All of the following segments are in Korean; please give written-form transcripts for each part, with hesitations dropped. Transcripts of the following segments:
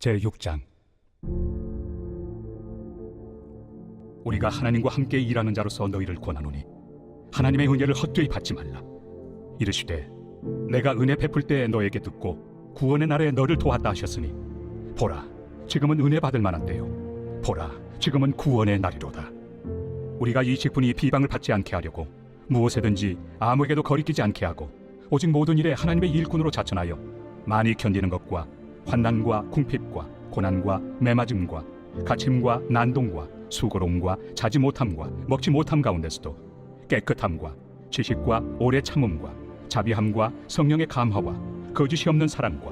제6장. 우리가 하나님과 함께 일하는 자로서 너희를 권하노니 하나님의 은혜를 헛되이 받지 말라. 이르시되 내가 은혜 베풀 때 너에게 듣고 구원의 날에 너를 도왔다 하셨으니 보라, 지금은 은혜 받을 만한 때요, 보라, 지금은 구원의 날이로다. 우리가 이 직분이 비방을 받지 않게 하려고 무엇에든지 아무에게도 거리끼지 않게 하고 오직 모든 일에 하나님의 일꾼으로 자천하여 많이 견디는 것과 환난과 궁핍과 고난과 매맞음과 갇힘과 난동과 수고로움과 자지 못함과 먹지 못함 가운데서도 깨끗함과 지식과 오래 참음과 자비함과 성령의 감화와 거짓이 없는 사랑과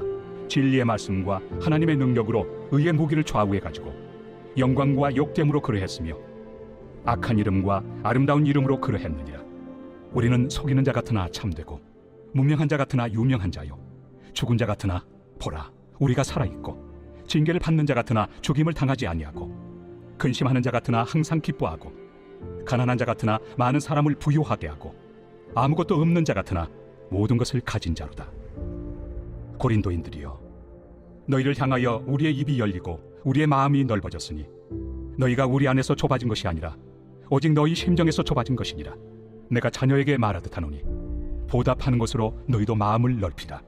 진리의 말씀과 하나님의 능력으로 의의 무기를 좌우해 가지고 영광과 욕됨으로 그러했으며 악한 이름과 아름다운 이름으로 그러했느니라. 우리는 속이는 자 같으나 참되고 무명한 자 같으나 유명한 자요, 죽은 자 같으나 보라, 우리가 살아있고 징계를 받는 자 같으나 죽임을 당하지 아니하고 근심하는 자 같으나 항상 기뻐하고 가난한 자 같으나 많은 사람을 부유하게 하고 아무것도 없는 자 같으나 모든 것을 가진 자로다. 고린도인들이여, 너희를 향하여 우리의 입이 열리고 우리의 마음이 넓어졌으니 너희가 우리 안에서 좁아진 것이 아니라 오직 너희 심정에서 좁아진 것이니라. 내가 자녀에게 말하듯 하노니 보답하는 것으로 너희도 마음을 넓히라.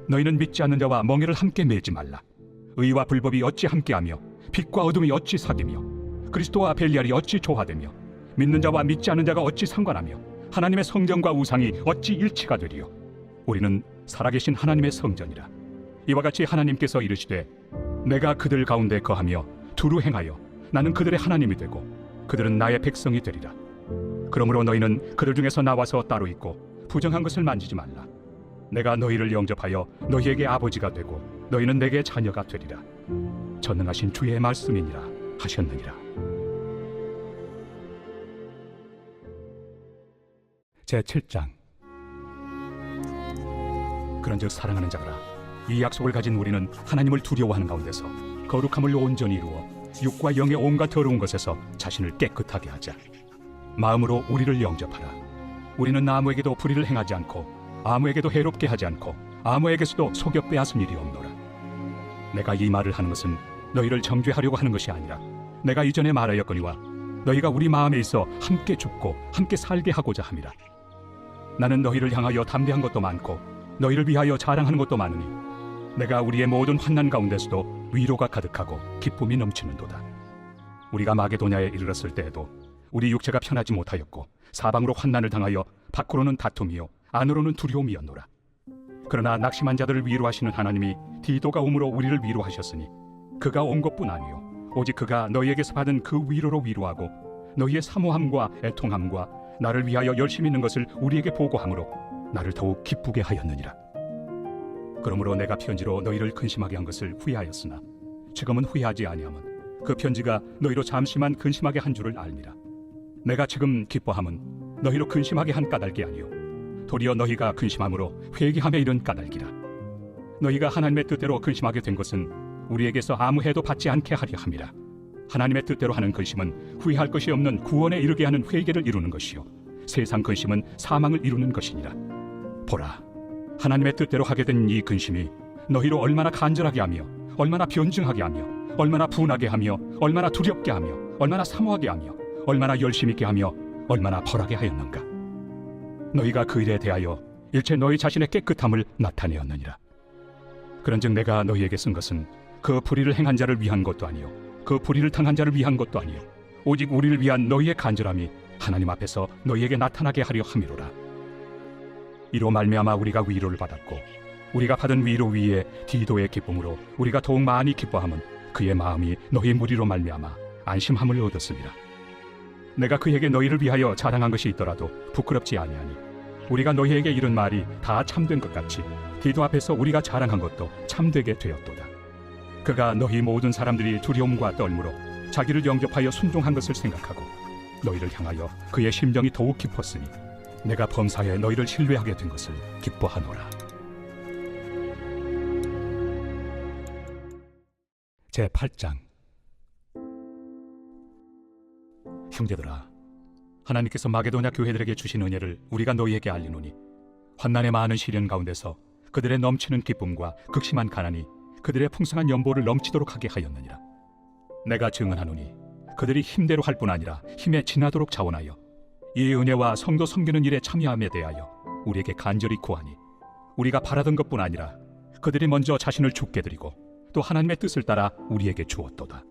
너희는 믿지 않는 자와 멍에를 함께 매지 말라. 의와 불법이 어찌 함께하며 빛과 어둠이 어찌 사귀며 그리스도와 벨리알이 어찌 조화되며 믿는 자와 믿지 않는 자가 어찌 상관하며 하나님의 성전과 우상이 어찌 일치가 되리요. 우리는 살아계신 하나님의 성전이라. 이와 같이 하나님께서 이르시되 내가 그들 가운데 거하며 두루 행하여 나는 그들의 하나님이 되고 그들은 나의 백성이 되리라. 그러므로 너희는 그들 중에서 나와서 따로 있고 부정한 것을 만지지 말라. 내가 너희를 영접하여 너희에게 아버지가 되고 너희는 내게 자녀가 되리라. 전능하신 주의 말씀이니라 하셨느니라. 제7장. 그런즉 사랑하는 자들아, 이 약속을 가진 우리는 하나님을 두려워하는 가운데서 거룩함을 온전히 이루어 육과 영의 온갖 더러운 것에서 자신을 깨끗하게 하자. 마음으로 우리를 영접하라. 우리는 아무에게도 불의를 행하지 않고 아무에게도 해롭게 하지 않고 아무에게서도 속여 빼앗은 일이 없노라. 내가 이 말을 하는 것은 너희를 정죄하려고 하는 것이 아니라 내가 이전에 말하였거니와 너희가 우리 마음에 있어 함께 죽고 함께 살게 하고자 함이라. 나는 너희를 향하여 담대한 것도 많고 너희를 위하여 자랑하는 것도 많으니 내가 우리의 모든 환난 가운데서도 위로가 가득하고 기쁨이 넘치는도다. 우리가 마게도냐에 이르렀을 때에도 우리 육체가 편하지 못하였고 사방으로 환난을 당하여 밖으로는 다툼이요 안으로는 두려움이었노라. 그러나 낙심한 자들을 위로하시는 하나님이 디도가 오므로 우리를 위로하셨으니 그가 온 것뿐 아니요 오직 그가 너희에게서 받은 그 위로로 위로하고 너희의 사모함과 애통함과 나를 위하여 열심히 있는 것을 우리에게 보고함으로 나를 더욱 기쁘게 하였느니라. 그러므로 내가 편지로 너희를 근심하게 한 것을 후회하였으나 지금은 후회하지 아니함은 그 편지가 너희로 잠시만 근심하게 한 줄을 알미라. 내가 지금 기뻐함은 너희로 근심하게 한 까닭이 아니요 도리어 너희가 근심함으로 회개함에 이른 까닭이라. 너희가 하나님의 뜻대로 근심하게 된 것은 우리에게서 아무 해도 받지 않게 하려 함이라. 하나님의 뜻대로 하는 근심은 후회할 것이 없는 구원에 이르게 하는 회개를 이루는 것이요 세상 근심은 사망을 이루는 것이니라. 보라, 하나님의 뜻대로 하게 된 이 근심이 너희로 얼마나 간절하게 하며 얼마나 변증하게 하며 얼마나 분하게 하며 얼마나 두렵게 하며 얼마나 사모하게 하며 얼마나 열심 있게 하며 얼마나 벌하게 하였는가. 너희가 그 일에 대하여 일체 너희 자신의 깨끗함을 나타내었느니라. 그런즉 내가 너희에게 쓴 것은 그 불의를 행한 자를 위한 것도 아니요 그 불의를 당한 자를 위한 것도 아니요 오직 우리를 위한 너희의 간절함이 하나님 앞에서 너희에게 나타나게 하려 함이로라. 이로 말미암아 우리가 위로를 받았고 우리가 받은 위로 위에 디도의 기쁨으로 우리가 더욱 많이 기뻐함은 그의 마음이 너희 무리로 말미암아 안심함을 얻었습니다. 내가 그에게 너희를 위하여 자랑한 것이 있더라도 부끄럽지 아니하니 우리가 너희에게 이른 말이 다 참된 것 같이 디도 앞에서 우리가 자랑한 것도 참되게 되었도다. 그가 너희 모든 사람들이 두려움과 떨므로 자기를 영접하여 순종한 것을 생각하고 너희를 향하여 그의 심정이 더욱 깊었으니 내가 범사에 너희를 신뢰하게 된 것을 기뻐하노라. 제8장. 형제들아, 하나님께서 마게도냐 교회들에게 주신 은혜를 우리가 너희에게 알리노니 환난의 많은 시련 가운데서 그들의 넘치는 기쁨과 극심한 가난이 그들의 풍성한 연보를 넘치도록 하게 하였느니라. 내가 증언하노니 그들이 힘대로 할 뿐 아니라 힘에 지나도록 자원하여 이 은혜와 성도 섬기는 일에 참여함에 대하여 우리에게 간절히 구하니, 우리가 바라던 것뿐 아니라 그들이 먼저 자신을 주께 드리고 또 하나님의 뜻을 따라 우리에게 주었도다.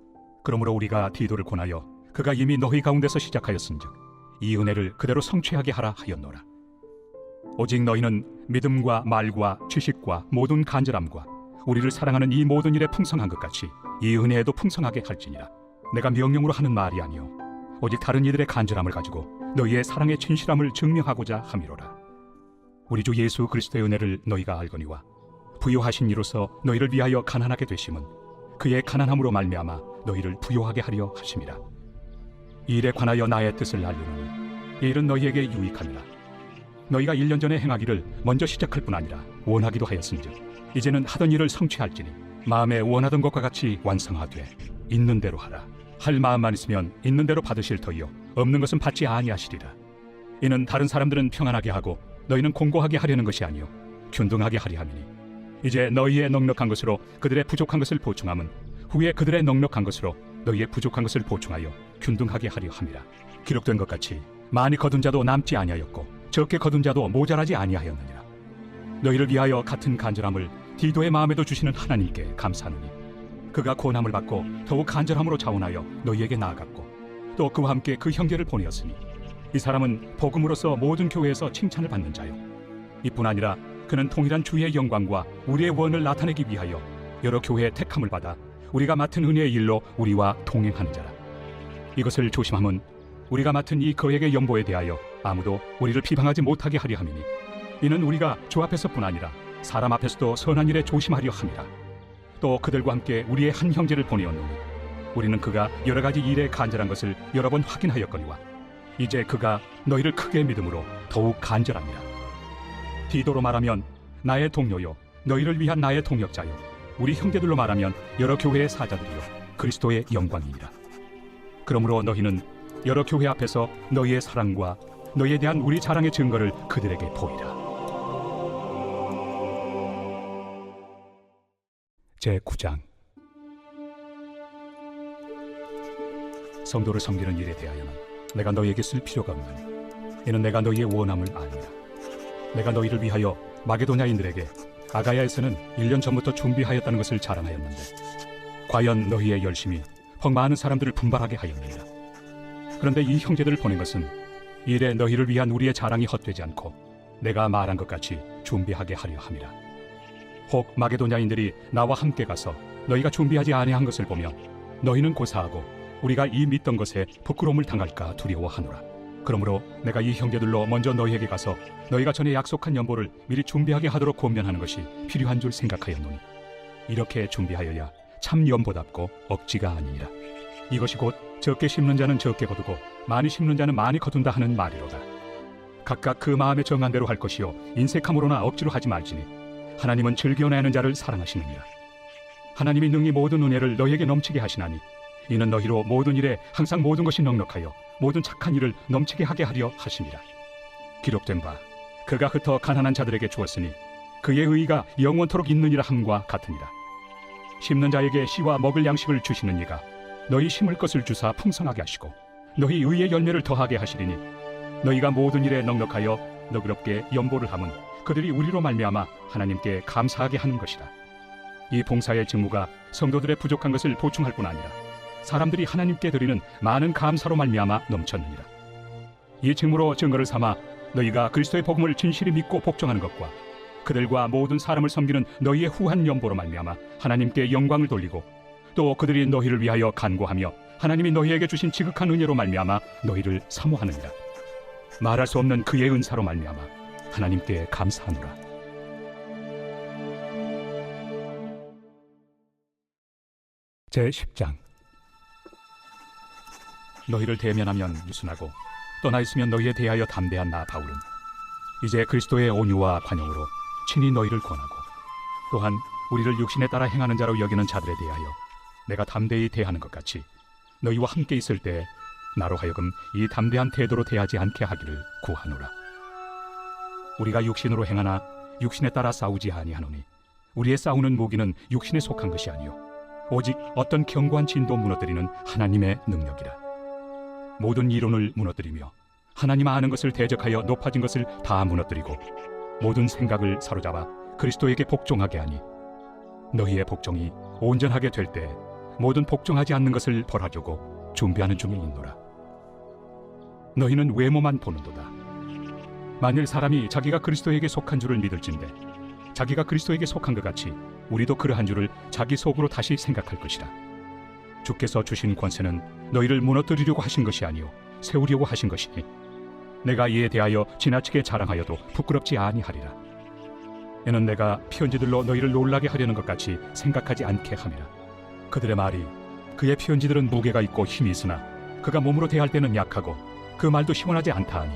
그러므로 우리가 디도를 권하여 그가 이미 너희 가운데서 시작하였은즉 이 은혜를 그대로 성취하게 하라 하였노라. 오직 너희는 믿음과 말과 지식과 모든 간절함과 우리를 사랑하는 이 모든 일에 풍성한 것 같이 이 은혜에도 풍성하게 할지니라. 내가 명령으로 하는 말이 아니요 오직 다른 이들의 간절함을 가지고 너희의 사랑의 진실함을 증명하고자 함이로라. 우리 주 예수 그리스도의 은혜를 너희가 알거니와 부요하신 이로서 너희를 위하여 가난하게 되심은 그의 가난함으로 말미암아 너희를 부요하게 하려 하심이라. 이 일에 관하여 나의 뜻을 알리노니 이 일은 너희에게 유익함이라. 너희가 1년 전에 행하기를 먼저 시작할 뿐 아니라 원하기도 하였은즉 이제는 하던 일을 성취할지니 마음에 원하던 것과 같이 완성하되 있는 대로 하라. 할 마음만 있으면 있는 대로 받으실 터이요 없는 것은 받지 아니하시리라. 이는 다른 사람들은 평안하게 하고 너희는 공고하게 하려는 것이 아니요 균등하게 하려 함이니 이제 너희의 넉넉한 것으로 그들의 부족한 것을 보충함은 후에 그들의 넉넉한 것으로 너희의 부족한 것을 보충하여 균등하게 하려 함이라. 기록된 것 같이 많이 거둔 자도 남지 아니하였고 적게 거둔 자도 모자라지 아니하였느니라. 너희를 위하여 같은 간절함을 디도의 마음에도 주시는 하나님께 감사하노니 그가 고난을 받고 더욱 간절함으로 자원하여 너희에게 나아갔고 또 그와 함께 그 형제를 보내었으니 이 사람은 복음으로서 모든 교회에서 칭찬을 받는 자요 이뿐 아니라 그는 통일한 주의 영광과 우리의 원을 나타내기 위하여 여러 교회의 택함을 받아 우리가 맡은 은혜의 일로 우리와 동행하는 자라. 이것을 조심함은 우리가 맡은 이 거액의 연보에 대하여 아무도 우리를 비방하지 못하게 하려 함이니 이는 우리가 주 앞에서뿐 아니라 사람 앞에서도 선한 일에 조심하려 함이라. 또 그들과 함께 우리의 한 형제를 보내었노니 우리는 그가 여러 가지 일에 간절한 것을 여러 번 확인하였거니와 이제 그가 너희를 크게 믿음으로 더욱 간절합니다. 디도로 말하면 나의 동료요 너희를 위한 나의 동역자요 우리 형제들로 말하면 여러 교회의 사자들이요 그리스도의 영광이니라. 그러므로 너희는 여러 교회 앞에서 너희의 사랑과 너희에 대한 우리 자랑의 증거를 그들에게 보이라. 제9장. 성도를 섬기는 일에 대하여는 내가 너희에게 쓸 필요가 없나니 이는 내가 너희의 원함을 아니라. 내가 너희를 위하여 마게도냐인들에게 아가야에서는 1년 전부터 준비하였다는 것을 자랑하였는데 과연 너희의 열심이 혹 많은 사람들을 분발하게 하였느니라. 그런데 이 형제들을 보낸 것은 이래 너희를 위한 우리의 자랑이 헛되지 않고 내가 말한 것 같이 준비하게 하려 함이라. 혹 마게도냐인들이 나와 함께 가서 너희가 준비하지 아니한 것을 보며 너희는 고사하고 우리가 이 믿던 것에 부끄러움을 당할까 두려워하노라. 그러므로 내가 이 형제들로 먼저 너희에게 가서 너희가 전에 약속한 연보를 미리 준비하게 하도록 권면하는 것이 필요한 줄 생각하였노니 이렇게 준비하여야 참 연보답고 억지가 아니니라. 이것이 곧 적게 심는 자는 적게 거두고 많이 심는 자는 많이 거둔다 하는 말이로다. 각각 그 마음에 정한 대로 할 것이요 인색함으로나 억지로 하지 말지니 하나님은 즐겨 내는 자를 사랑하시느니라. 하나님이 능히 모든 은혜를 너희에게 넘치게 하시나니 이는 너희로 모든 일에 항상 모든 것이 넉넉하여 모든 착한 일을 넘치게 하게 하려 하심이라. 기록된 바 그가 흩어 가난한 자들에게 주었으니 그의 의가 영원토록 있느니라 함과 같으니라. 심는 자에게 씨와 먹을 양식을 주시는 이가 너희 심을 것을 주사 풍성하게 하시고 너희 의의 열매를 더하게 하시리니 너희가 모든 일에 넉넉하여 너그럽게 연보를 함은 그들이 우리로 말미암아 하나님께 감사하게 하는 것이다. 이 봉사의 직무가 성도들의 부족한 것을 보충할 뿐 아니라 사람들이 하나님께 드리는 많은 감사로 말미암아 넘쳤느니라. 이 직무로 증거를 삼아 너희가 그리스도의 복음을 진실히 믿고 복종하는 것과 그들과 모든 사람을 섬기는 너희의 후한 연보로 말미암아 하나님께 영광을 돌리고 또 그들이 너희를 위하여 간구하며 하나님이 너희에게 주신 지극한 은혜로 말미암아 너희를 사모하느니라. 말할 수 없는 그의 은사로 말미암아 하나님께 감사하노라. 제10장. 너희를 대면하면 유순하고 떠나 있으면 너희에 대하여 담대한 나 바울은 이제 그리스도의 온유와 관용으로 친히 너희를 권하고 또한 우리를 육신에 따라 행하는 자로 여기는 자들에 대하여 내가 담대히 대하는 것 같이 너희와 함께 있을 때 나로 하여금 이 담대한 태도로 대하지 않게 하기를 구하노라. 우리가 육신으로 행하나 육신에 따라 싸우지 아니하노니 우리의 싸우는 무기는 육신에 속한 것이 아니요 오직 어떤 견고한 진도 무너뜨리는 하나님의 능력이라. 모든 이론을 무너뜨리며 하나님 아는 것을 대적하여 높아진 것을 다 무너뜨리고 모든 생각을 사로잡아 그리스도에게 복종하게 하니 너희의 복종이 온전하게 될 때 모든 복종하지 않는 것을 벌하려고 준비하는 중에 있노라. 너희는 외모만 보는도다. 만일 사람이 자기가 그리스도에게 속한 줄을 믿을진대 자기가 그리스도에게 속한 것 같이 우리도 그러한 줄을 자기 속으로 다시 생각할 것이라. 주께서 주신 권세는 너희를 무너뜨리려고 하신 것이 아니요 세우려고 하신 것이니 내가 이에 대하여 지나치게 자랑하여도 부끄럽지 아니하리라. 이는 내가 편지들로 너희를 놀라게 하려는 것 같이 생각하지 않게 함이라. 그들의 말이 그의 편지들은 무게가 있고 힘이 있으나 그가 몸으로 대할 때는 약하고 그 말도 시원하지 않다 하니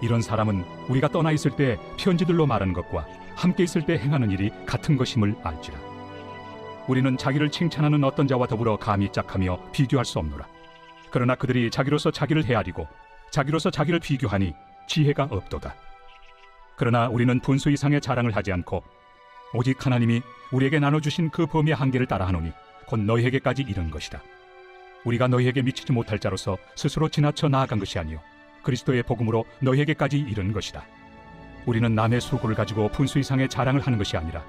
이런 사람은 우리가 떠나 있을 때 편지들로 말하는 것과 함께 있을 때 행하는 일이 같은 것임을 알지라. 우리는 자기를 칭찬하는 어떤 자와 더불어 감히 짝하며 비교할 수 없노라. 그러나 그들이 자기로서 자기를 헤아리고 자기로서 자기를 비교하니 지혜가 없도다. 그러나 우리는 분수 이상의 자랑을 하지 않고 오직 하나님이 우리에게 나눠주신 그 범위의 한계를 따라 하노니 곧 너희에게까지 이른 것이다. 우리가 너희에게 미치지 못할 자로서 스스로 지나쳐 나아간 것이 아니요 그리스도의 복음으로 너희에게까지 이른 것이다. 우리는 남의 수고를 가지고 분수 이상의 자랑을 하는 것이 아니라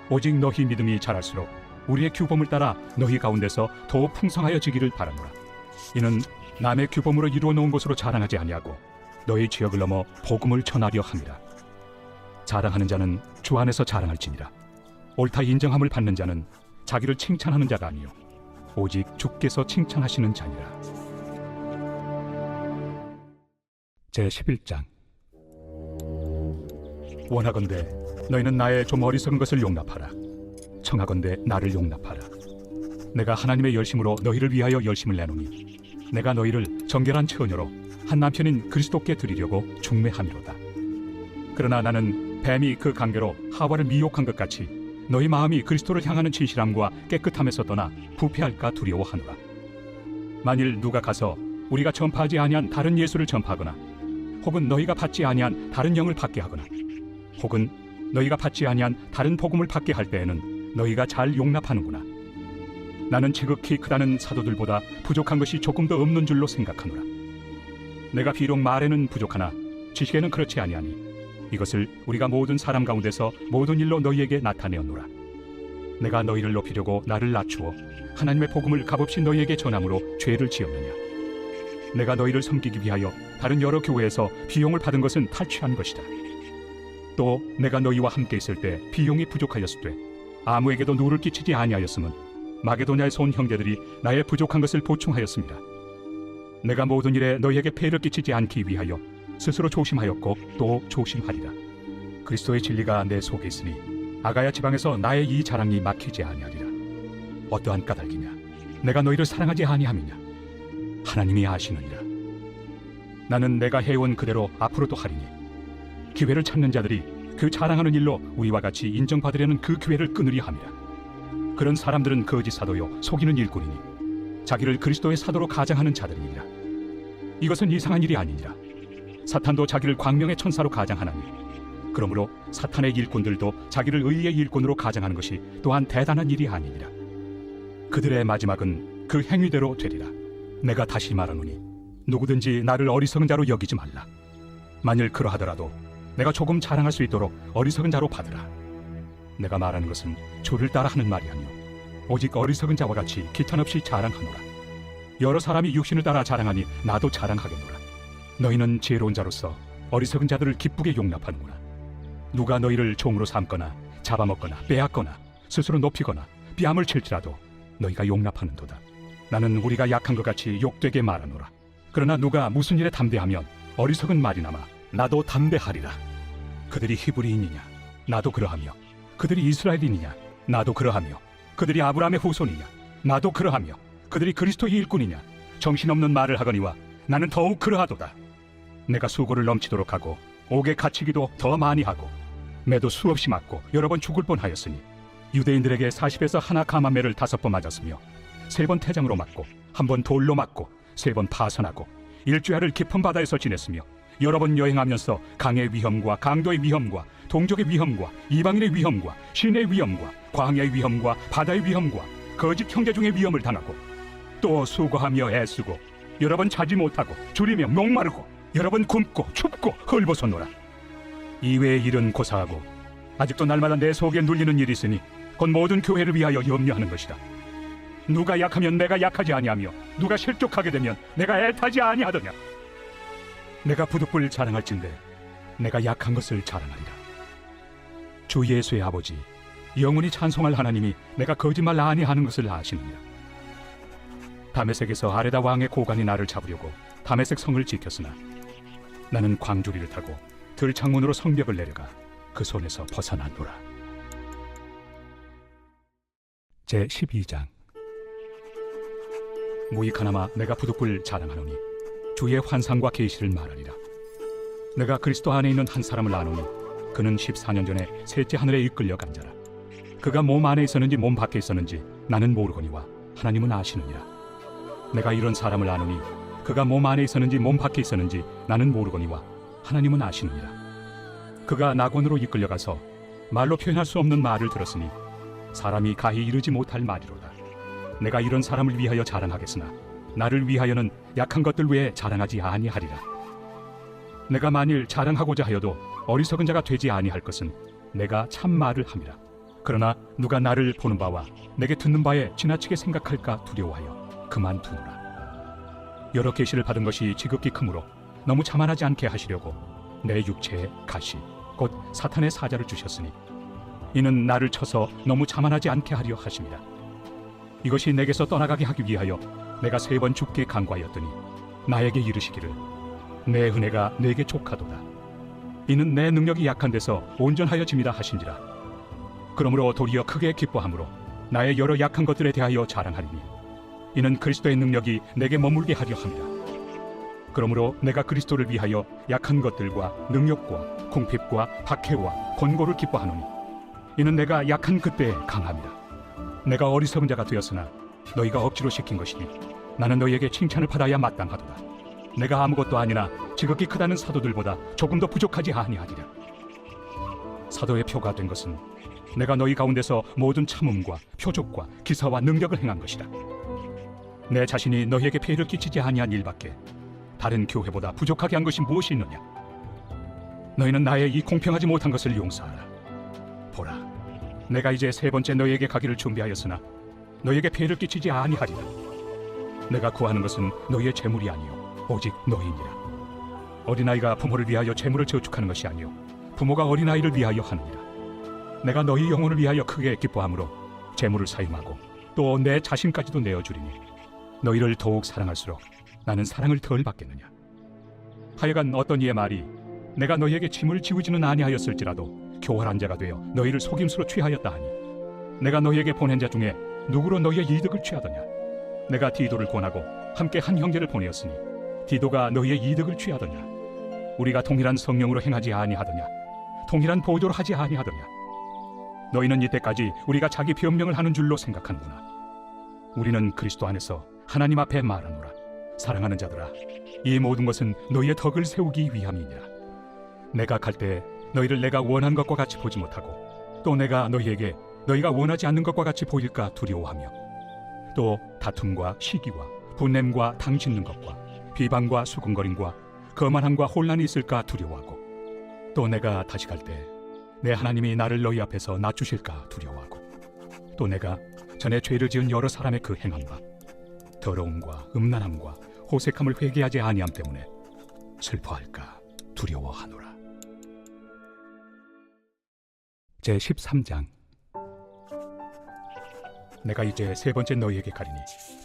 오직 너희 믿음이 자랄수록 우리의 규범을 따라 너희 가운데서 더욱 풍성하여지기를 바라노라. 이는 남의 규범으로 이루어 놓은 것으로 자랑하지 아니하고 너희 지역을 넘어 복음을 전하려 함이라. 자랑하는 자는 주 안에서 자랑할지니라. 옳다 인정함을 받는 자는 자기를 칭찬하는 자가 아니요 오직 주께서 칭찬하시는 자니라. 제11장. 원하건대 너희는 나의 좀 어리석은 것을 용납하라. 청하건대 나를 용납하라. 내가 하나님의 열심으로 너희를 위하여 열심을 내노니 내가 너희를 정결한 처녀로 한 남편인 그리스도께 드리려고 중매함이로다. 그러나 나는 뱀이 그 관계로 하와를 미혹한 것 같이 너희 마음이 그리스도를 향하는 진실함과 깨끗함에서 떠나 부패할까 두려워하노라. 만일 누가 가서 우리가 전파하지 아니한 다른 예수를 전파하거나 혹은 너희가 받지 아니한 다른 영을 받게 하거나 혹은 너희가 받지 아니한 다른 복음을 받게 할 때에는 너희가 잘 용납하는구나. 나는 지극히 크다는 사도들보다 부족한 것이 조금 더 없는 줄로 생각하노라. 내가 비록 말에는 부족하나 지식에는 그렇지 아니하니 이것을 우리가 모든 사람 가운데서 모든 일로 너희에게 나타내었노라. 내가 너희를 높이려고 나를 낮추어 하나님의 복음을 값없이 너희에게 전함으로 죄를 지었느냐. 내가 너희를 섬기기 위하여 다른 여러 교회에서 비용을 받은 것은 탈취한 것이다. 또 내가 너희와 함께 있을 때 비용이 부족하였을 때 아무에게도 누를 끼치지 아니하였음은 마게도냐에서 온 형제들이 나의 부족한 것을 보충하였습니다. 내가 모든 일에 너희에게 폐를 끼치지 않기 위하여 스스로 조심하였고 또 조심하리라. 그리스도의 진리가 내 속에 있으니 아가야 지방에서 나의 이 자랑이 막히지 아니하리라. 어떠한 까닭이냐? 내가 너희를 사랑하지 아니함이냐? 하나님이 아시느니라. 나는 내가 해온 그대로 앞으로도 하리니 기회를 찾는 자들이 그 자랑하는 일로 우리와 같이 인정받으려는 그 기회를 끊으려 함이라. 그런 사람들은 거짓 사도요 속이는 일꾼이니 자기를 그리스도의 사도로 가장하는 자들이니라. 이것은 이상한 일이 아니니라. 사탄도 자기를 광명의 천사로 가장하나니 그러므로 사탄의 일꾼들도 자기를 의의 일꾼으로 가장하는 것이 또한 대단한 일이 아니니라. 그들의 마지막은 그 행위대로 되리라. 내가 다시 말하노니 누구든지 나를 어리석은 자로 여기지 말라. 만일 그러하더라도 내가 조금 자랑할 수 있도록 어리석은 자로 받으라. 내가 말하는 것은 주를 따라 하는 말이 아니오 오직 어리석은 자와 같이 기탄없이 자랑하노라. 여러 사람이 육신을 따라 자랑하니 나도 자랑하겠노라. 너희는 지혜로운 자로서 어리석은 자들을 기쁘게 용납하는구나. 누가 너희를 종으로 삼거나 잡아먹거나 빼앗거나 스스로 높이거나 뺨을 칠지라도 너희가 용납하는도다. 나는 우리가 약한 것 같이 욕되게 말하노라. 그러나 누가 무슨 일에 담대하면 어리석은 말이나마 나도 담대하리라. 그들이 히브리인이냐? 나도 그러하며 그들이 이스라엘인이냐? 나도 그러하며 그들이 아브라함의 후손이냐? 나도 그러하며 그들이 그리스도의 일꾼이냐? 정신없는 말을 하거니와 나는 더욱 그러하도다. 내가 수고를 넘치도록 하고 옥에 갇히기도 더 많이 하고 매도 수없이 맞고 여러 번 죽을 뻔하였으니 유대인들에게 40에서 하나 감한매를 5번 맞았으며 3번 태장으로 맞고 1번 돌로 맞고 3번 파선하고 일주야를 깊은 바다에서 지냈으며 여러 번 여행하면서 강의 위험과 강도의 위험과 동족의 위험과 이방인의 위험과 신의 위험과 광야의 위험과 바다의 위험과 거짓 형제 중의 위험을 당하고 또 수고하며 애쓰고 여러 번 자지 못하고 줄이며 목마르고 여러 번 굶고 춥고 헐벗어노라. 이외의 일은 고사하고 아직도 날마다 내 속에 눌리는 일이 있으니 곧 모든 교회를 위하여 염려하는 것이다. 누가 약하면 내가 약하지 아니하며 누가 실족하게 되면 내가 애타지 아니하더냐. 내가 부득불 자랑할진대 내가 약한 것을 자랑하리라. 주 예수의 아버지 영원히 찬송할 하나님이 내가 거짓말 아니하는 것을 아시느니라. 다메섹에서 아레다 왕의 고관이 나를 잡으려고 다메섹 성을 지켰으나 나는 광주리를 타고 들창문으로 성벽을 내려가 그 손에서 벗어났노라. 제12장. 무익하나마 내가 부득불 자랑하노니 주의 환상과 계시를 말하리라. 내가 그리스도 안에 있는 한 사람을 아노니 그는 14년 전에 셋째 하늘에 이끌려 간 자라. 그가 몸 안에 있었는지 몸 밖에 있었는지 나는 모르거니와 하나님은 아시느니라. 내가 이런 사람을 아노니 그가 몸 안에 있었는지 몸 밖에 있었는지 나는 모르거니와 하나님은 아시느니라. 그가 낙원으로 이끌려가서 말로 표현할 수 없는 말을 들었으니 사람이 가히 이르지 못할 말이로다. 내가 이런 사람을 위하여 자랑하겠으나 나를 위하여는 약한 것들 외에 자랑하지 아니하리라. 내가 만일 자랑하고자 하여도 어리석은 자가 되지 아니할 것은 내가 참 말을 함이라. 그러나 누가 나를 보는 바와 내게 듣는 바에 지나치게 생각할까 두려워하여 그만두노라. 여러 계시를 받은 것이 지극히 크므로 너무 자만하지 않게 하시려고 내 육체에 가시 곧 사탄의 사자를 주셨으니 이는 나를 쳐서 너무 자만하지 않게 하려 하심이라. 이것이 내게서 떠나가게 하기 위하여 내가 3번 주께 간구하였더니 나에게 이르시기를 내 은혜가 내게 족하도다. 이는 내 능력이 약한 데서 온전하여짐이라 하신지라. 그러므로 도리어 크게 기뻐함으로 나의 여러 약한 것들에 대하여 자랑하리니 이는 그리스도의 능력이 내게 머물게 하려 함이라. 그러므로 내가 그리스도를 위하여 약한 것들과 능력과 궁핍과 박해와 권고를 기뻐하노니 이는 내가 약한 그때에 강함이라. 내가 어리석은 자가 되었으나 너희가 억지로 시킨 것이니 나는 너희에게 칭찬을 받아야 마땅하도다. 내가 아무것도 아니나 지극히 크다는 사도들보다 조금 더 부족하지 아니하리라. 사도의 표가 된 것은 내가 너희 가운데서 모든 참음과 표적과 기사와 능력을 행한 것이라. 내 자신이 너희에게 피해를 끼치지 아니한 일밖에 다른 교회보다 부족하게 한 것이 무엇이 있느냐. 너희는 나의 이 공평하지 못한 것을 용서하라. 보라, 내가 이제 3번째 너희에게 가기를 준비하였으나 너희에게 피해를 끼치지 아니하리라. 내가 구하는 것은 너희의 재물이 아니요 오직 너희니라. 어린아이가 부모를 위하여 재물을 저축하는 것이 아니요 부모가 어린아이를 위하여 하느니라. 내가 너희 영혼을 위하여 크게 기뻐함으로 재물을 사용하고 또 내 자신까지도 내어주리니 너희를 더욱 사랑할수록 나는 사랑을 덜 받겠느냐. 하여간 어떤 이의 말이 내가 너희에게 짐을 지우지는 아니하였을지라도 교활한 자가 되어 너희를 속임수로 취하였다 하니 내가 너희에게 보낸 자 중에 누구로 너희의 이득을 취하더냐. 내가 디도를 권하고 함께 한 형제를 보내었으니 디도가 너희의 이득을 취하더냐. 우리가 동일한 성령으로 행하지 아니하더냐. 동일한 보조를 하지 아니하더냐. 너희는 이때까지 우리가 자기 변명을 하는 줄로 생각하는구나. 우리는 그리스도 안에서 하나님 앞에 말하노라. 사랑하는 자들아, 이 모든 것은 너희의 덕을 세우기 위함이니라. 내가 갈 때 너희를 내가 원한 것과 같이 보지 못하고 또 내가 너희에게 너희가 원하지 않는 것과 같이 보일까 두려워하며 또 다툼과 시기와 분냄과 당짓는 것과 비방과 수군거림과 거만함과 혼란이 있을까 두려워하고 또 내가 다시 갈 때 내 하나님이 나를 너희 앞에서 낮추실까 두려워하고 또 내가 전에 죄를 지은 여러 사람의 그 행함과 더러움과 음란함과 호색함을 회개하지 아니함 때문에 슬퍼할까 두려워하노라. 제13장. 내가 이제 3번째 너희에게 가리니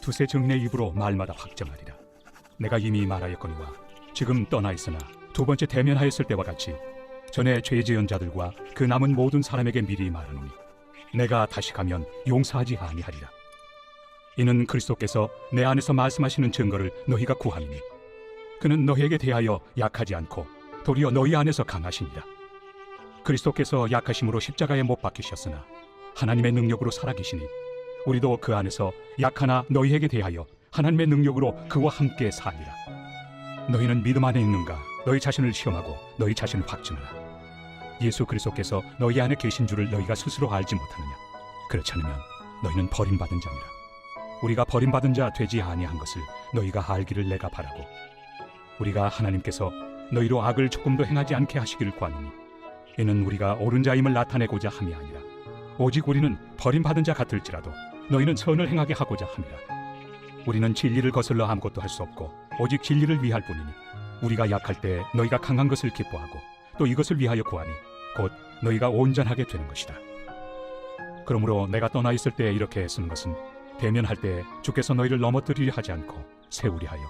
두세 증인의 입으로 말마다 확정하리라. 내가 이미 말하였거니와 지금 떠나 있으나 2번째 대면하였을 때와 같이 전에 죄 지은 자들과 그 남은 모든 사람에게 미리 말하노니 내가 다시 가면 용서하지 아니하리라. 이는 그리스도께서 내 안에서 말씀하시는 증거를 너희가 구함이니 그는 너희에게 대하여 약하지 않고 도리어 너희 안에서 강하시니라. 그리스도께서 약하심으로 십자가에 못 박히셨으나 하나님의 능력으로 살아계시니 우리도 그 안에서 약하나 너희에게 대하여 하나님의 능력으로 그와 함께 살리라. 너희는 믿음 안에 있는가? 너희 자신을 시험하고 너희 자신을 확증하라. 예수 그리스도께서 너희 안에 계신 줄을 너희가 스스로 알지 못하느냐? 그렇지 않으면 너희는 버림받은 자니라. 우리가 버림받은 자 되지 아니한 것을 너희가 알기를 내가 바라고, 우리가 하나님께서 너희로 악을 조금도 행하지 않게 하시기를 구하노니, 이는 우리가 옳은 자임을 나타내고자 함이 아니라 오직 우리는 버림받은 자 같을지라도 너희는 선을 행하게 하고자 함이라. 우리는 진리를 거슬러 아무것도 할 수 없고 오직 진리를 위할 뿐이니, 우리가 약할 때 너희가 강한 것을 기뻐하고 또 이것을 위하여 구하니 곧 너희가 온전하게 되는 것이다. 그러므로 내가 떠나 있을 때 이렇게 쓰는 것은 대면할 때 주께서 너희를 넘어뜨리려 하지 않고 세우리 하여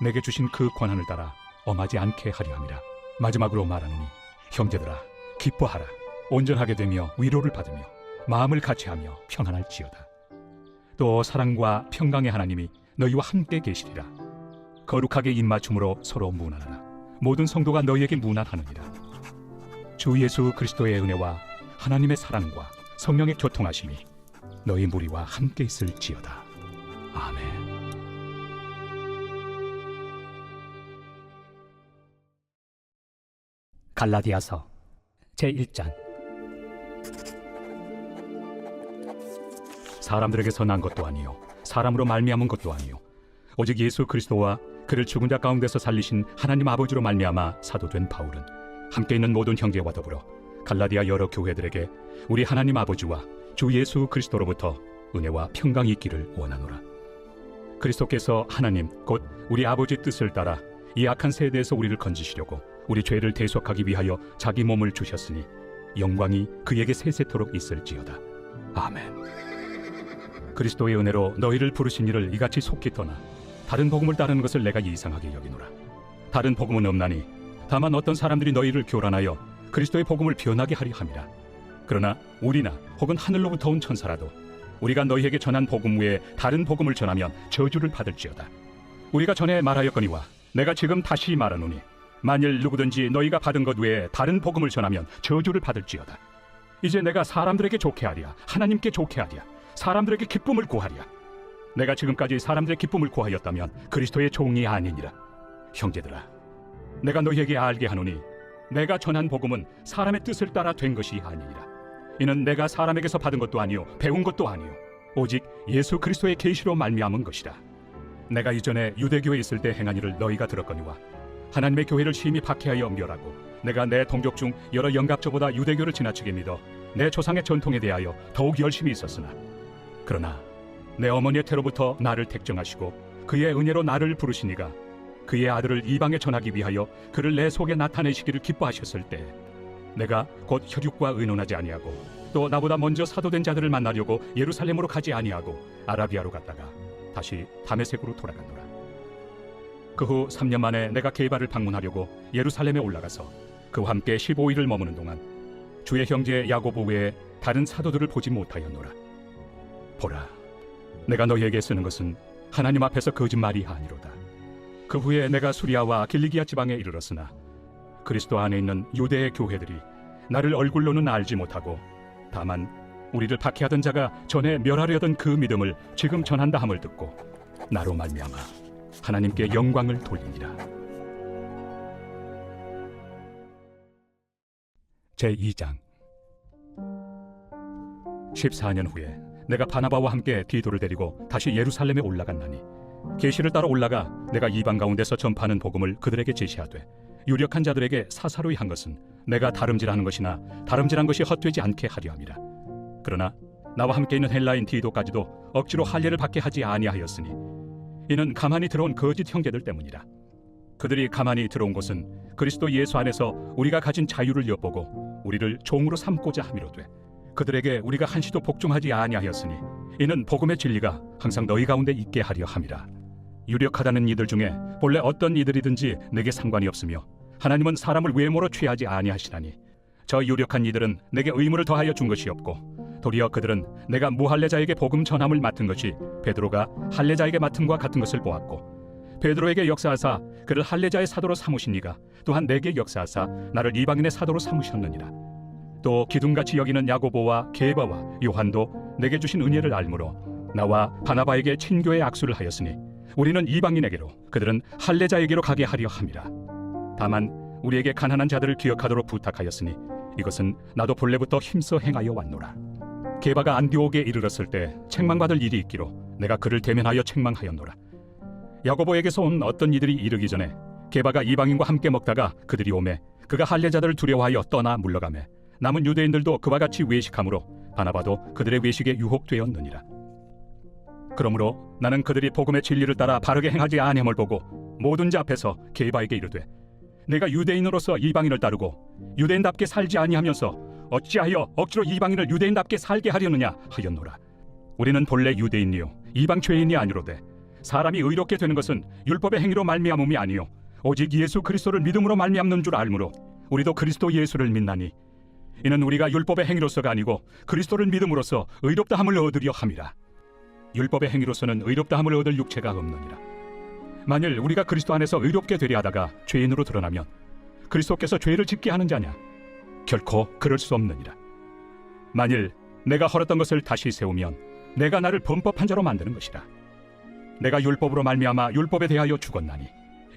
내게 주신 그 권한을 따라 엄하지 않게 하려 함이라. 마지막으로 말하노니, 형제들아, 기뻐하라. 온전하게 되며 위로를 받으며 마음을 같이하며 평안할지어다. 또 사랑과 평강의 하나님이 너희와 함께 계시리라. 거룩하게 입맞춤으로 서로 문안하라. 모든 성도가 너희에게 문안하느니라. 주 예수 그리스도의 은혜와 하나님의 사랑과 성령의 교통하심이 너희 무리와 함께 있을지어다. 아멘. 갈라디아서 제1장. 사람들에게서 난 것도 아니요 사람으로 말미암은 것도 아니요 오직 예수 그리스도와 그를 죽은 자 가운데서 살리신 하나님 아버지로 말미암아 사도된 바울은 함께 있는 모든 형제와 더불어 갈라디아 여러 교회들에게 우리 하나님 아버지와 주 예수 그리스도로부터 은혜와 평강이 있기를 원하노라. 그리스도께서 하나님 곧 우리 아버지 뜻을 따라 이 악한 세대에서 우리를 건지시려고 우리 죄를 대속하기 위하여 자기 몸을 주셨으니 영광이 그에게 세세토록 있을지어다. 아멘. 그리스도의 은혜로 너희를 부르신 이를 이같이 속히 떠나 다른 복음을 따르는 것을 내가 이상하게 여기노라. 다른 복음은 없나니 다만 어떤 사람들이 너희를 교란하여 그리스도의 복음을 변하게 하려 함이라. 그러나 우리나 혹은 하늘로부터 온 천사라도 우리가 너희에게 전한 복음 외에 다른 복음을 전하면 저주를 받을지어다. 우리가 전에 말하였거니와 내가 지금 다시 말하노니, 만일 누구든지 너희가 받은 것 외에 다른 복음을 전하면 저주를 받을지어다. 이제 내가 사람들에게 좋게 하랴, 하나님께 좋게 하랴, 사람들에게 기쁨을 구하랴. 내가 지금까지 사람들의 기쁨을 구하였다면 그리스도의 종이 아니니라. 형제들아, 내가 너희에게 알게 하노니 내가 전한 복음은 사람의 뜻을 따라 된 것이 아니니라. 이는 내가 사람에게서 받은 것도 아니요 배운 것도 아니요 오직 예수 그리스도의 계시로 말미암은 것이라. 내가 이전에 유대교에 있을 때 행한 일을 너희가 들었거니와 하나님의 교회를 심히 박해하여 멸하고 내가 내 동족 중 여러 영갑조보다 유대교를 지나치게 믿어 내 조상의 전통에 대하여 더욱 열심히 있었으나, 그러나 내 어머니의 태로부터 나를 택정하시고 그의 은혜로 나를 부르시니가 그의 아들을 이방에 전하기 위하여 그를 내 속에 나타내시기를 기뻐하셨을 때 내가 곧 혈육과 의논하지 아니하고 또 나보다 먼저 사도된 자들을 만나려고 예루살렘으로 가지 아니하고 아라비아로 갔다가 다시 다메섹으로 돌아갔노라. 그 후 3년 만에 내가 게바를 방문하려고 예루살렘에 올라가서 그와 함께 15일을 머무는 동안 주의 형제 야고보 외에 다른 사도들을 보지 못하였노라. 보라, 내가 너희에게 쓰는 것은 하나님 앞에서 거짓말이 아니로다. 그 후에 내가 수리아와 길리기아 지방에 이르렀으나 그리스도 안에 있는 유대의 교회들이 나를 얼굴로는 알지 못하고 다만 우리를 박해하던 자가 전에 멸하려던 그 믿음을 지금 전한다 함을 듣고 나로 말미암아 하나님께 영광을 돌리니라. 제2장. 14년 후에 내가 바나바와 함께 디도를 데리고 다시 예루살렘에 올라갔나니, 계시를 따라 올라가 내가 이방 가운데서 전파하는 복음을 그들에게 제시하되 유력한 자들에게 사사로이 한 것은 내가 다름질하는 것이나 다름질한 것이 헛되지 않게 하려 함이라. 그러나 나와 함께 있는 헬라인 디도까지도 억지로 할례를 받게 하지 아니하였으니 이는 가만히 들어온 거짓 형제들 때문이라. 그들이 가만히 들어온 것은 그리스도 예수 안에서 우리가 가진 자유를 엿보고 우리를 종으로 삼고자 함이로되, 그들에게 우리가 한시도 복종하지 아니하였으니 이는 복음의 진리가 항상 너희 가운데 있게 하려 함이라. 유력하다는 이들 중에 본래 어떤 이들이든지 내게 상관이 없으며 하나님은 사람을 외모로 취하지 아니하시나니, 저 유력한 이들은 내게 의무를 더하여 준 것이 없고 도리어 그들은 내가 무할례자에게 복음 전함을 맡은 것이 베드로가 할례자에게 맡음과 같은 것을 보았고, 베드로에게 역사하사 그를 할례자의 사도로 삼으신 이가 또한 내게 역사하사 나를 이방인의 사도로 삼으셨느니라. 또 기둥같이 여기는 야고보와 게바와 요한도 내게 주신 은혜를 알므로 나와 바나바에게 친교의 악수를 하였으니 우리는 이방인에게로 그들은 할례자에게로 가게 하려 함이라. 다만 우리에게 가난한 자들을 기억하도록 부탁하였으니 이것은 나도 본래부터 힘써 행하여 왔노라. 게바가 안디옥에 이르렀을 때 책망받을 일이 있기로 내가 그를 대면하여 책망하였노라. 야고보에게서 온 어떤 이들이 이르기 전에 게바가 이방인과 함께 먹다가 그들이 오매 그가 할례자들을 두려워하여 떠나 물러가매 남은 유대인들도 그와 같이 외식하므로 바나바도 그들의 외식에 유혹되었느니라. 그러므로 나는 그들이 복음의 진리를 따라 바르게 행하지 아니함을 보고 모든 자 앞에서 게바에게 이르되 내가 유대인으로서 이방인을 따르고 유대인답게 살지 아니하면서 어찌하여 억지로 이방인을 유대인답게 살게 하려느냐 하였노라. 우리는 본래 유대인이요 이방 죄인이 아니로되 사람이 의롭게 되는 것은 율법의 행위로 말미암음이 아니요 오직 예수 그리스도를 믿음으로 말미암는 줄 알므로 우리도 그리스도 예수를 믿나니 이는 우리가 율법의 행위로서가 아니고 그리스도를 믿음으로써 의롭다함을 얻으려 함이라. 율법의 행위로서는 의롭다함을 얻을 육체가 없느니라. 만일 우리가 그리스도 안에서 의롭게 되려 하다가 죄인으로 드러나면 그리스도께서 죄를 짓게 하는 자냐? 결코 그럴 수 없느니라. 만일 내가 헐었던 것을 다시 세우면 내가 나를 범법한 자로 만드는 것이라. 내가 율법으로 말미암아 율법에 대하여 죽었나니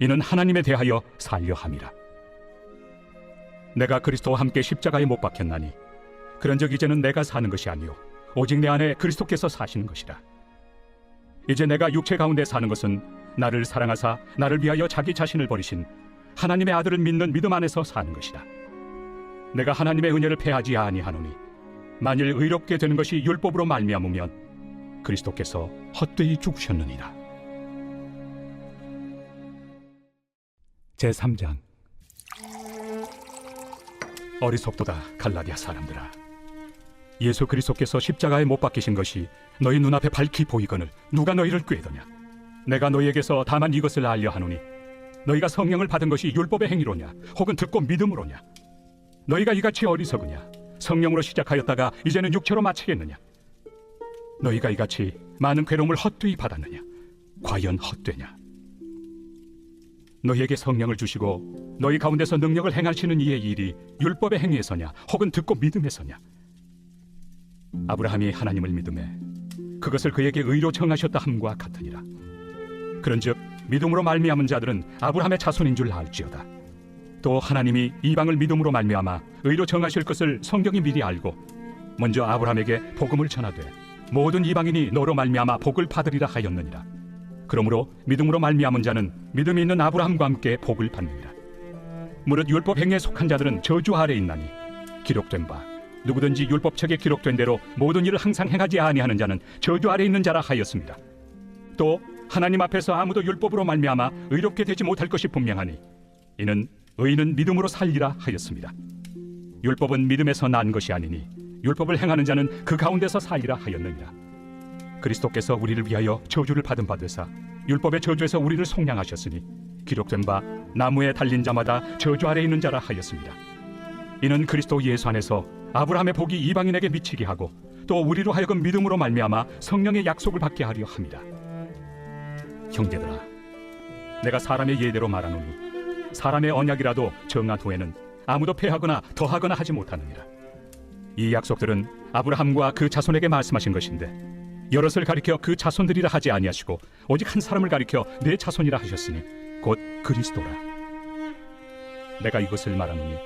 이는 하나님에 대하여 살려 함이라. 내가 그리스도와 함께 십자가에 못 박혔나니 그런즉 이제는 내가 사는 것이 아니요 오직 내 안에 그리스도께서 사시는 것이라. 이제 내가 육체 가운데 사는 것은 나를 사랑하사 나를 위하여 자기 자신을 버리신 하나님의 아들을 믿는 믿음 안에서 사는 것이다. 내가 하나님의 은혜를 패하지 아니하노니 만일 의롭게 되는 것이 율법으로 말미암으면 그리스도께서 헛되이 죽으셨느니라. 제3장. 어리석도다 갈라디아 사람들아, 예수 그리스도께서 십자가에 못 박히신 것이 너희 눈앞에 밝히 보이거늘 누가 너희를 꾀더냐? 내가 너희에게서 다만 이것을 알려 하노니 너희가 성령을 받은 것이 율법의 행위로냐 혹은 듣고 믿음으로냐? 너희가 이같이 어리석으냐? 성령으로 시작하였다가 이제는 육체로 마치겠느냐? 너희가 이같이 많은 괴로움을 헛되이 받았느냐? 과연 헛되냐? 너희에게 성령을 주시고 너희 가운데서 능력을 행하시는 이의 일이 율법의 행위에서냐 혹은 듣고 믿음에서냐? 아브라함이 하나님을 믿음에 그것을 그에게 의로 정하셨다 함과 같으니라. 그런즉 믿음으로 말미암은 자들은 아브라함의 자손인 줄 알지어다. 또 하나님이 이방을 믿음으로 말미암아 의로 정하실 것을 성경이 미리 알고 먼저 아브라함에게 복음을 전하되 모든 이방인이 너로 말미암아 복을 받으리라 하였느니라. 그러므로 믿음으로 말미암은 자는 믿음이 있는 아브라함과 함께 복을 받느니라. 무릇 율법 행위에 속한 자들은 저주 아래 있나니 기록된 바 누구든지 율법책에 기록된 대로 모든 일을 항상 행하지 아니하는 자는 저주 아래 있는 자라 하였습니다. 또 하나님 앞에서 아무도 율법으로 말미암아 의롭게 되지 못할 것이 분명하니 이는 의인은 믿음으로 살리라 하였습니다. 율법은 믿음에서 난 것이 아니니 율법을 행하는 자는 그 가운데서 살리라 하였느니라. 그리스도께서 우리를 위하여 저주를 받은 바 되사 율법의 저주에서 우리를 속량하셨으니 기록된 바 나무에 달린 자마다 저주 아래 있는 자라 하였습니다. 이는 그리스도 예수 안에서 아브라함의 복이 이방인에게 미치게 하고 또 우리로 하여금 믿음으로 말미암아 성령의 약속을 받게 하려 합니다. 형제들아, 내가 사람의 예대로 말하노니 사람의 언약이라도 정한 후에는 아무도 패하거나 더하거나 하지 못하느니라. 이 약속들은 아브라함과 그 자손에게 말씀하신 것인데 여럿을 가리켜 그 자손들이라 하지 아니하시고 오직 한 사람을 가리켜 내 자손이라 하셨으니 곧 그리스도라. 내가 이것을 말하노니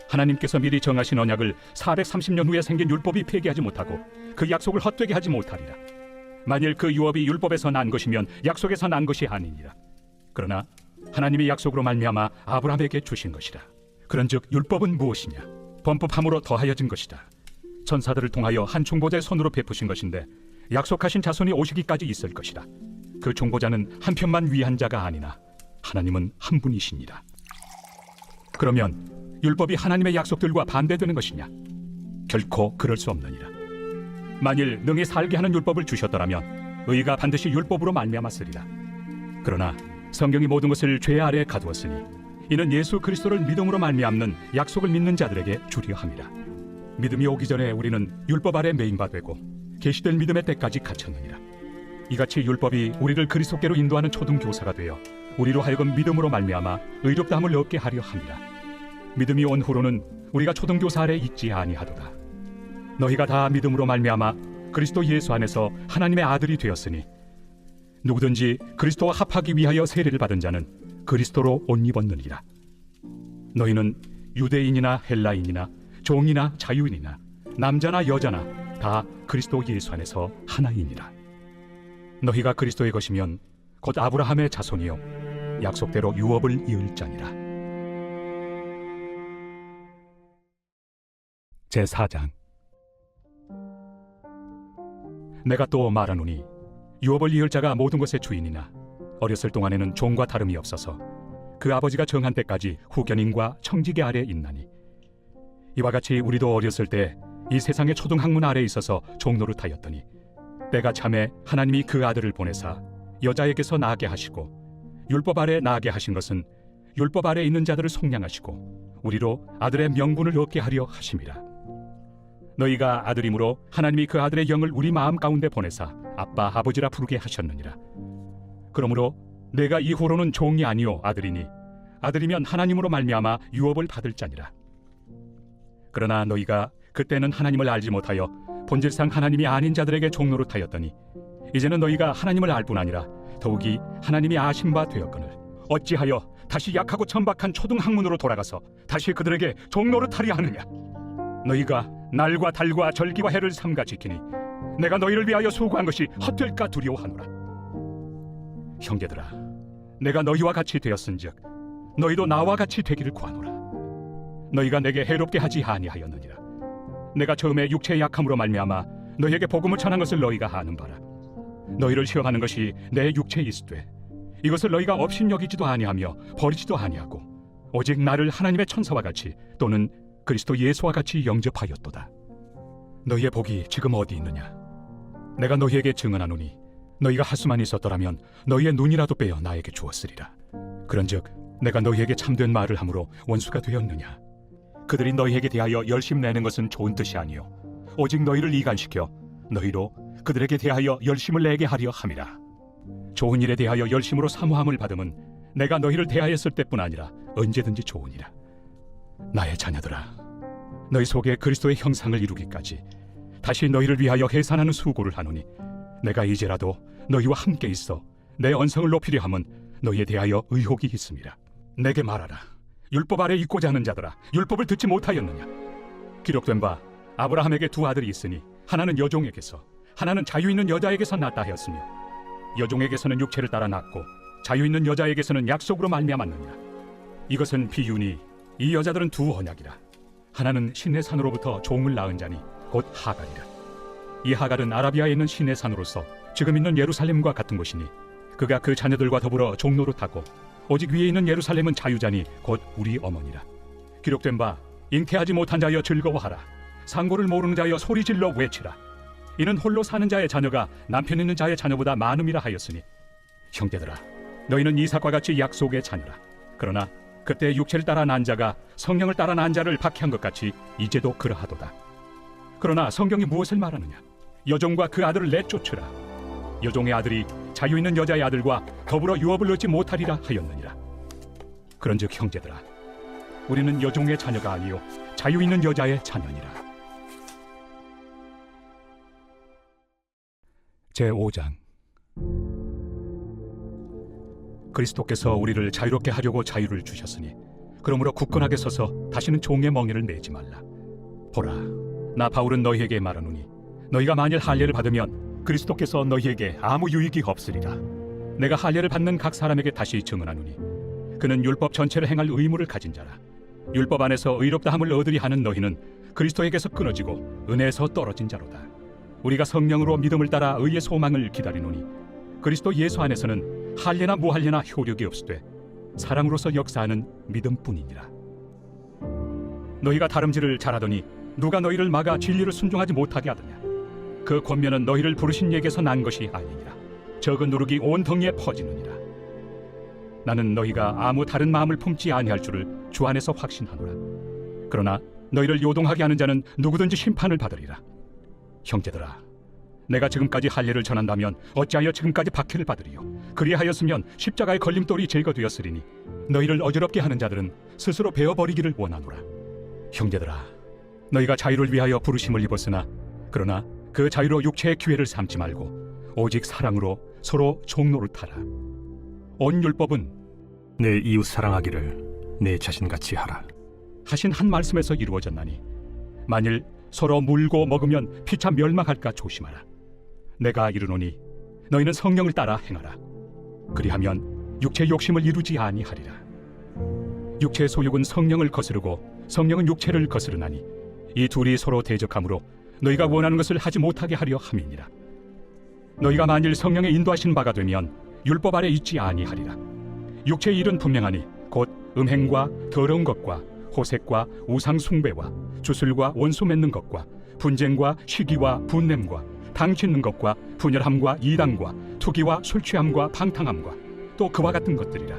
하나님께서 미리 정하신 언약을 430년 후에 생긴 율법이 폐기하지 못하고 그 약속을 헛되게 하지 못하리라. 만일 그 유업이 율법에서 난 것이면 약속에서 난 것이 아니니라. 그러나 하나님이 약속으로 말미암아 아브라함에게 주신 것이라. 그런즉 율법은 무엇이냐? 범법함으로 더하여진 것이다. 천사들을 통하여 한 중보자의 손으로 베푸신 것인데 약속하신 자손이 오시기까지 있을 것이다. 그 중보자는 한 편만 위한 자가 아니나 하나님은 한 분이시니라. 그러면 율법이 하나님의 약속들과 반대되는 것이냐? 결코 그럴 수 없느니라. 만일 능히 살게 하는 율법을 주셨더라면 의가 반드시 율법으로 말미암았으리라. 그러나 성경이 모든 것을 죄 아래에 가두었으니 이는 예수 그리스도를 믿음으로 말미암는 약속을 믿는 자들에게 주려 함이라. 믿음이 오기 전에 우리는 율법 아래 매인 바 되고 계시될 믿음의 때까지 갇혔느니라. 이같이 율법이 우리를 그리스도께로 인도하는 초등 교사가 되어 우리로 하여금 믿음으로 말미암아 의롭다함을 얻게 하려 함이라. 믿음이 온 후로는 우리가 초등 교사 아래 있지 아니하도다. 너희가 다 믿음으로 말미암아 그리스도 예수 안에서 하나님의 아들이 되었으니 누구든지 그리스도와 합하기 위하여 세례를 받은 자는 그리스도로 옷 입었느니라. 너희는 유대인이나 헬라인이나 종이나 자유인이나 남자나 여자나 다 그리스도 예수 안에서 하나이니라. 너희가 그리스도의 것이면 곧 아브라함의 자손이요 약속대로 유업을 이을 자니라. 제4장. 내가 또 말하노니 유업을 이을 자가 모든 것의 주인이나 어렸을 동안에는 종과 다름이 없어서 그 아버지가 정한 때까지 후견인과 청지기 아래 있나니, 이와 같이 우리도 어렸을 때 이 세상의 초등학문 아래 있어서 종노릇하였더니 때가 참에 하나님이 그 아들을 보내사 여자에게서 나게 하시고 율법 아래 나게 하신 것은 율법 아래 있는 자들을 속량하시고 우리로 아들의 명분을 얻게 하려 하심이라. 너희가 아들이므로 하나님이 그 아들의 영을 우리 마음 가운데 보내사 아빠 아버지라 부르게 하셨느니라. 그러므로 내가 이후로는 종이 아니요 아들이니 아들이면 하나님으로 말미암아 유업을 받을 자니라. 그러나 너희가 그때는 하나님을 알지 못하여 본질상 하나님이 아닌 자들에게 종노릇하였더니 이제는 너희가 하나님을 알 뿐 아니라 더욱이 하나님이 아신 바 되었거늘 어찌하여 다시 약하고 천박한 초등학문으로 돌아가서 다시 그들에게 종노릇하려 하느냐. 너희가 날과 달과 절기와 해를 삼가 지키니 내가 너희를 위하여 수고한 것이 헛될까 두려워하노라. 형제들아, 내가 너희와 같이 되었은즉 너희도 나와 같이 되기를 구하노라. 너희가 내게 해롭게 하지 아니하였느니라. 내가 처음에 육체의 약함으로 말미암아 너희에게 복음을 전한 것을 너희가 아는 바라. 너희를 시험하는 것이 내 육체에 있으되 이것을 너희가 업신여기지도 아니하며 버리지도 아니하고 오직 나를 하나님의 천사와 같이 또는 그리스도 예수와 같이 영접하였도다. 너희의 복이 지금 어디 있느냐? 내가 너희에게 증언하노니 너희가 하수만 있었더라면 너희의 눈이라도 빼어 나에게 주었으리라. 그런즉 내가 너희에게 참된 말을 함으로 원수가 되었느냐? 그들이 너희에게 대하여 열심 내는 것은 좋은 뜻이 아니요 오직 너희를 이간시켜 너희로 그들에게 대하여 열심을 내게 하려 함이라. 좋은 일에 대하여 열심으로 사모함을 받음은 내가 너희를 대하였을 때뿐 아니라 언제든지 좋으니라. 나의 자녀들아, 너희 속에 그리스도의 형상을 이루기까지 다시 너희를 위하여 해산하는 수고를 하노니 내가 이제라도 너희와 함께 있어 내 언성을 높이려 함은 너희에 대하여 의혹이 있음이라. 내게 말하라. 율법 아래 있고자 하는 자들아, 율법을 듣지 못하였느냐? 기록된 바 아브라함에게 두 아들이 있으니 하나는 여종에게서 하나는 자유 있는 여자에게서 낳다 하였으며 여종에게서는 육체를 따라 낳고 자유 있는 여자에게서는 약속으로 말미암았느니라. 이것은 비유니 이 여자들은 두 언약이라. 하나는 신의 산으로부터 종을 낳은 자니 곧 하갈이라. 이 하갈은 아라비아에 있는 신의 산으로서 지금 있는 예루살렘과 같은 곳이니 그가 그 자녀들과 더불어 종노릇하고 오직 위에 있는 예루살렘은 자유자니 곧 우리 어머니라. 기록된 바 잉태하지 못한 자여 즐거워하라. 상고를 모르는 자여 소리질러 외치라. 이는 홀로 사는 자의 자녀가 남편 있는 자의 자녀보다 많음이라 하였으니 형제들아, 너희는 이삭과 같이 약속의 자녀라. 그러나 그때 육체를 따라 난 자가 성령을 따라 난 자를 박해한 것 같이 이제도 그러하도다. 그러나 성경이 무엇을 말하느냐? 여종과 그 아들을 내쫓으라. 여종의 아들이 자유 있는 여자의 아들과 더불어 유업을 얻지 못하리라 하였느니라. 그런즉 형제들아, 우리는 여종의 자녀가 아니요 자유 있는 여자의 자녀니라. 제5장. 그리스도께서 우리를 자유롭게 하려고 자유를 주셨으니 그러므로 굳건하게 서서 다시는 종의 멍에를 내지 말라. 보라, 나 바울은 너희에게 말하노니 너희가 만일 할례를 받으면 그리스도께서 너희에게 아무 유익이 없으리라. 내가 할례를 받는 각 사람에게 다시 증언하노니 그는 율법 전체를 행할 의무를 가진 자라. 율법 안에서 의롭다함을 얻으리 하는 너희는 그리스도에게서 끊어지고 은혜에서 떨어진 자로다. 우리가 성령으로 믿음을 따라 의의 소망을 기다리노니 그리스도 예수 안에서는 할례나 무할례나 효력이 없으되 사랑으로서 역사하는 믿음뿐이니라. 너희가 다름질을 잘하더니 누가 너희를 막아 진리를 순종하지 못하게 하더냐? 그 권면은 너희를 부르신 이에게서 난 것이 아니니라. 적은 누룩이 온 덩이에 퍼지느니라. 나는 너희가 아무 다른 마음을 품지 아니할 줄을 주 안에서 확신하노라. 그러나 너희를 요동하게 하는 자는 누구든지 심판을 받으리라. 형제들아, 내가 지금까지 할례를 전한다면 어찌하여 지금까지 박해를 받으리요? 그리하였으면 십자가의 걸림돌이 제거되었으리니 너희를 어지럽게 하는 자들은 스스로 베어버리기를 원하노라. 형제들아, 너희가 자유를 위하여 부르심을 입었으나 그러나 그 자유로 육체의 기회를 삼지 말고 오직 사랑으로 서로 종노릇하라. 온 율법은 내 이웃 사랑하기를 내 자신같이 하라. 하신 한 말씀에서 이루어졌나니 만일 서로 물고 먹으면 피차 멸망할까 조심하라. 내가 이르노니 너희는 성령을 따라 행하라. 그리하면 육체의 욕심을 이루지 아니하리라. 육체의 소욕은 성령을 거스르고 성령은 육체를 거스르나니 이 둘이 서로 대적하므로 너희가 원하는 것을 하지 못하게 하려 함이니라. 너희가 만일 성령의 인도하신 바가 되면 율법 아래 있지 아니하리라. 육체의 일은 분명하니 곧 음행과 더러운 것과 호색과 우상 숭배와 주술과 원수 맺는 것과 분쟁과 시기와 분냄과 당 짓는 것과 분열함과 이단과 투기와 술 취함과 방탕함과 또 그와 같은 것들이라.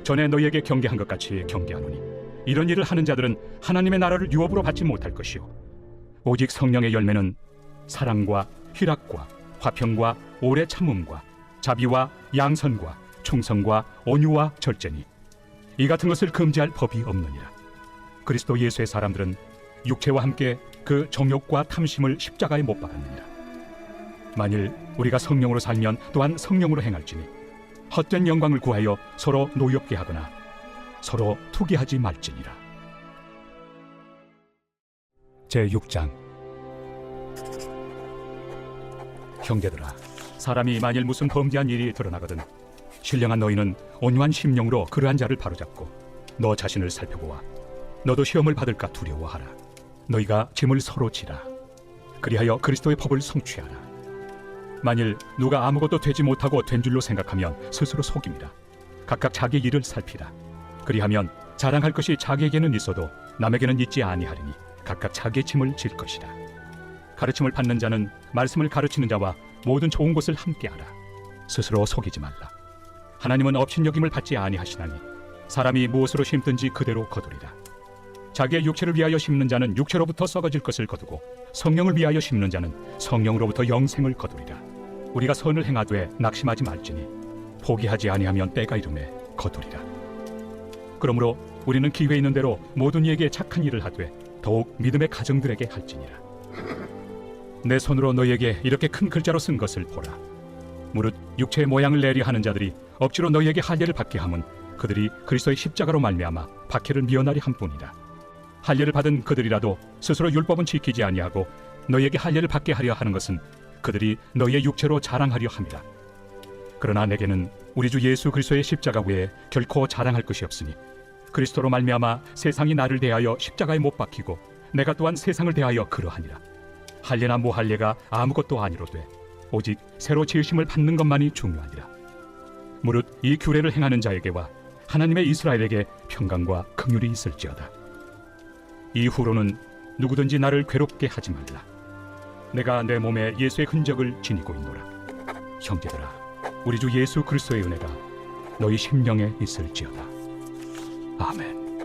전에 너희에게 경계한 것 같이 경계하노니 이런 일을 하는 자들은 하나님의 나라를 유업으로 받지 못할 것이요 오직 성령의 열매는 사랑과 희락과 화평과 오래 참음과 자비와 양선과 충성과 온유와 절제니 이 같은 것을 금지할 법이 없느니라. 그리스도 예수의 사람들은 육체와 함께 그 정욕과 탐심을 십자가에 못 박았느니라. 만일 우리가 성령으로 살면 또한 성령으로 행할지니 헛된 영광을 구하여 서로 노엽게 하거나 서로 투기하지 말지니라. 제6장. 형제들아, 사람이 만일 무슨 범죄한 일이 드러나거든 신령한 너희는 온유한 심령으로 그러한 자를 바로잡고 너 자신을 살펴보아 너도 시험을 받을까 두려워하라. 너희가 짐을 서로 지라. 그리하여 그리스도의 법을 성취하라. 만일 누가 아무것도 되지 못하고 된 줄로 생각하면 스스로 속임이라. 각각 자기 일을 살피라. 그리하면 자랑할 것이 자기에게는 있어도 남에게는 있지 아니하리니 각각 자기의 짐을 질 것이라. 가르침을 받는 자는 말씀을 가르치는 자와 모든 좋은 것을 함께하라. 스스로 속이지 말라. 하나님은 업신여김을 받지 아니하시나니 사람이 무엇으로 심든지 그대로 거두리라. 자기의 육체를 위하여 심는 자는 육체로부터 썩어질 것을 거두고 성령을 위하여 심는 자는 성령으로부터 영생을 거두리라. 우리가 선을 행하되 낙심하지 말지니 포기하지 아니하면 때가 이르매 거두리라. 그러므로 우리는 기회 있는 대로 모든 이에게 착한 일을 하되 더욱 믿음의 가정들에게 할지니라. 내 손으로 너희에게 이렇게 큰 글자로 쓴 것을 보라. 무릇 육체의 모양을 내려 하는 자들이 억지로 너희에게 할례를 받게 함은 그들이 그리스도의 십자가로 말미암아 박해를 미연하리 함뿐이라. 할례를 받은 그들이라도 스스로 율법은 지키지 아니하고 너희에게 할례를 받게 하려 하는 것은 그들이 너희의 육체로 자랑하려 함이라. 그러나 내게는 우리 주 예수 그리스도의 십자가 외에 결코 자랑할 것이 없으니 그리스도로 말미암아 세상이 나를 대하여 십자가에 못 박히고 내가 또한 세상을 대하여 그러하니라. 할례나 무할례가 아무것도 아니로되 오직 새로 지으심을 받는 것만이 중요하니라. 무릇 이 규례를 행하는 자에게와 하나님의 이스라엘에게 평강과 긍휼이 있을지어다. 이후로는 누구든지 나를 괴롭게 하지 말라. 내가 내 몸에 예수의 흔적을 지니고 있노라. 형제들아, 우리 주 예수 그리스도의 은혜가 너희 심령에 있을지어다. 아멘.